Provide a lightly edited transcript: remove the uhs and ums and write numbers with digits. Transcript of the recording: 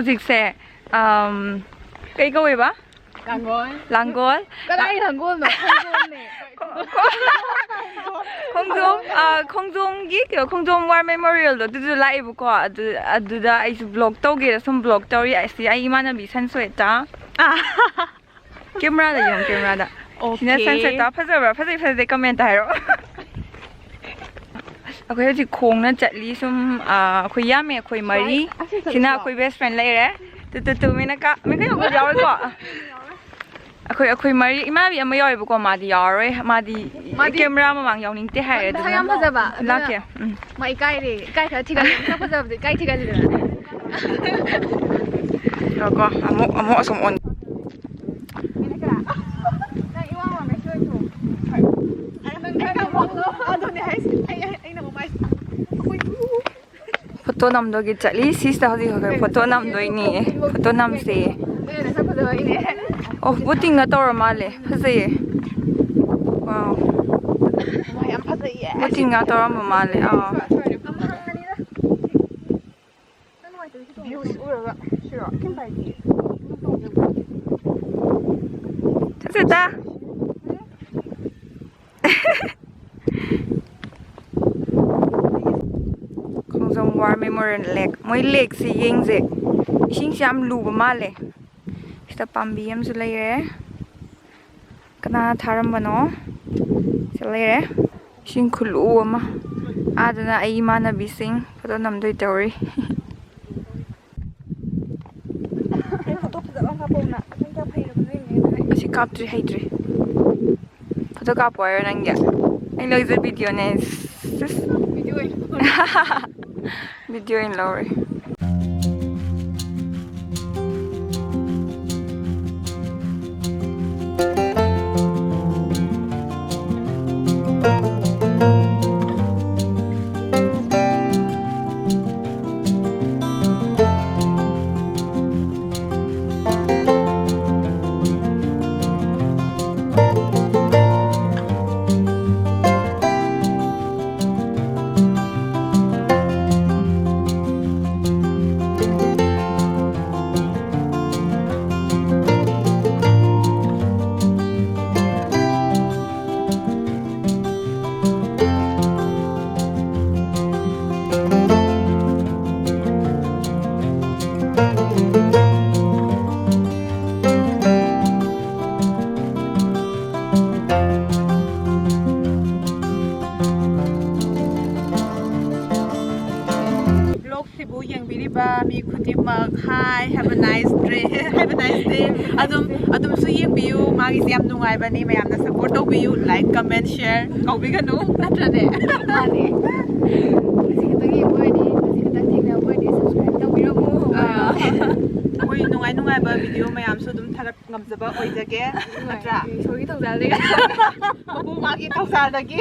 hꯧꯖꯤꯛꯁꯦ ꯀꯩ ꯀꯧꯋꯦꯕ 랑골 ꯀꯗꯥꯏ 랑골ꯅꯣ ꯈꯣꯡꯖꯣꯝꯒꯤ ꯈꯣꯡꯖꯣꯝ ꯋꯥꯔ ꯃꯦꯃꯣꯔꯤꯌꯦꯜꯗꯣ ꯑꯗꯨꯗ ꯂꯥꯛꯑꯦꯕꯀꯣ ꯑꯗꯨꯗ ꯑꯩꯁꯨ ꯕ꯭ꯂꯣꯛ ꯇꯧꯒꯦꯅ ꯁꯨꯝ ꯕ꯭ꯂꯣꯛ ꯇꯧꯔꯤ ꯑꯩꯁꯤ ꯑꯩ ꯏꯃꯥꯟꯅꯕꯤ ꯁꯟꯁ꯭ꯋꯦꯇꯥ ꯀꯦꯃꯦꯔꯥꯗ ꯌꯦꯡꯉꯨ ꯀꯦꯃꯦꯔꯥꯗ ꯁꯤꯅ ꯁꯟꯁ꯭ꯋꯦꯇꯥ ꯐꯖꯕ꯭ꯔꯥ ꯐꯖꯩ ꯀꯃꯦꯟꯇ ꯍꯥꯏꯔꯛꯑꯣ ꯑꯩꯈꯣꯏ ꯍꯧꯖꯤꯛ ꯈꯣꯡꯅ ꯆꯠꯂꯤ ꯁꯨꯝ ꯑꯩꯈꯣꯏ ꯌꯥꯝꯃꯦ ꯑꯩꯈꯣꯏ ꯃꯔꯤ ꯁꯤꯅ ꯑꯩꯈꯣꯏ ꯕꯦꯁ ꯐ꯭ꯔꯦꯟ ꯂꯩꯔꯦ ꯇꯨ ꯃꯤꯅ ꯀꯩꯅꯣ ꯌꯥꯎꯔꯣꯏꯀꯣ ꯑꯩꯈꯣꯏ ꯃꯔꯤ ꯏꯃꯥꯟꯅꯕꯤ ꯑꯃ ꯌꯥꯎꯋꯦꯕꯀꯣ ꯃꯥꯗꯤ ꯌꯥꯎꯔꯔꯣꯏ ꯃꯥꯗꯤ ꯀꯦꯃꯦꯔꯥ ꯃꯃꯥꯡ ꯌꯥꯎꯅꯤꯡꯗꯦ ꯍꯥꯏꯔꯦ ꯑꯗꯨꯅ ꯌꯥꯝ ꯐꯖꯕ ꯂꯥꯛꯀꯦ ꯃꯥ ꯏꯀꯥꯏ ꯈꯔ ꯊꯤꯒꯠꯂꯦ ꯃꯁꯛ ꯐꯖꯕꯗꯤ ꯏꯀꯥꯏ ꯊꯤꯒꯠꯂꯤꯗꯅ ꯀꯣ ꯑꯃꯨꯛ ꯑꯁꯨꯝ ꯑꯣꯟ ꯐꯣꯇꯣ ꯅꯝꯗꯣꯒꯤ ꯆꯠꯂꯤ ꯁꯤꯁꯤꯗ ꯍꯧꯖꯤꯛ ꯐꯣꯇꯣ ꯅꯝꯗꯣꯏꯅꯤ ꯐꯣꯇꯣ ꯅꯝꯁꯦ ꯑꯣ ꯕꯨꯇꯤꯡꯒ ꯇꯧꯔ ꯃꯥꯜꯂꯦ ꯐꯖꯩꯌꯦ ꯋꯥꯎ ꯌꯥꯝ ꯐꯖꯩꯌꯦ ꯕꯨꯇꯤꯡꯒ ꯇꯧꯔꯝꯕ ꯃꯥꯜꯂꯦ ꯆꯠꯁꯦꯇ ꯈꯣꯡꯖꯣꯝ ꯋꯥꯔ ꯃꯦꯃꯣꯔꯤꯌꯦꯜ ꯂꯦꯛ ꯃꯣꯏ ꯂꯦꯛꯁꯤ ꯌꯦꯡꯁꯦ ꯏꯁꯤꯡꯁꯤ ꯌꯥꯝ ꯂꯨꯕ ꯃꯥꯜꯂꯦ ꯁꯤꯗ ꯄꯥꯝꯕꯤ ꯑꯃꯁꯨ ꯂꯩꯔꯦ ꯀꯅꯥꯅ ꯊꯥꯔꯝꯕꯅꯣ ꯁꯤ ꯂꯩꯔꯦ ꯏꯁꯤꯡ ꯈꯨꯜꯂꯨ ꯑꯃ ꯑꯗꯨꯅ ꯑꯩ ꯏꯃꯥꯟꯅꯕꯤꯁꯤꯡ ꯐꯣꯇꯣ ꯅꯝꯗꯣꯏ ꯇꯧꯔꯤ ꯑꯁꯤ ꯀꯥꯞꯇ꯭ꯔꯤ ꯍꯩꯇ꯭ꯔꯤ ꯐꯣꯇꯣ ꯀꯥꯞꯄꯣ ꯍꯥꯏꯔꯣ ꯅꯪꯒꯤ ꯑꯩ ꯂꯧꯖ ꯚꯤꯗꯤꯑꯣꯅꯦ ꯚꯤꯗꯤꯑꯣ ꯑꯣꯏꯅ ꯂꯧꯔꯦ Mi khudimmak hi have a nice day have a nice day adum su yengbiu magi yam nungai bani mayamna support tawbiu like comment share kaubiganu natrane mane sikitang yeboyni sikitang thingna boyni subscribe tawbiramu oi nungai ba video mayam su dum tharak ngamjaba oijage natra sogi tawjal de mabu magi tawsal dagi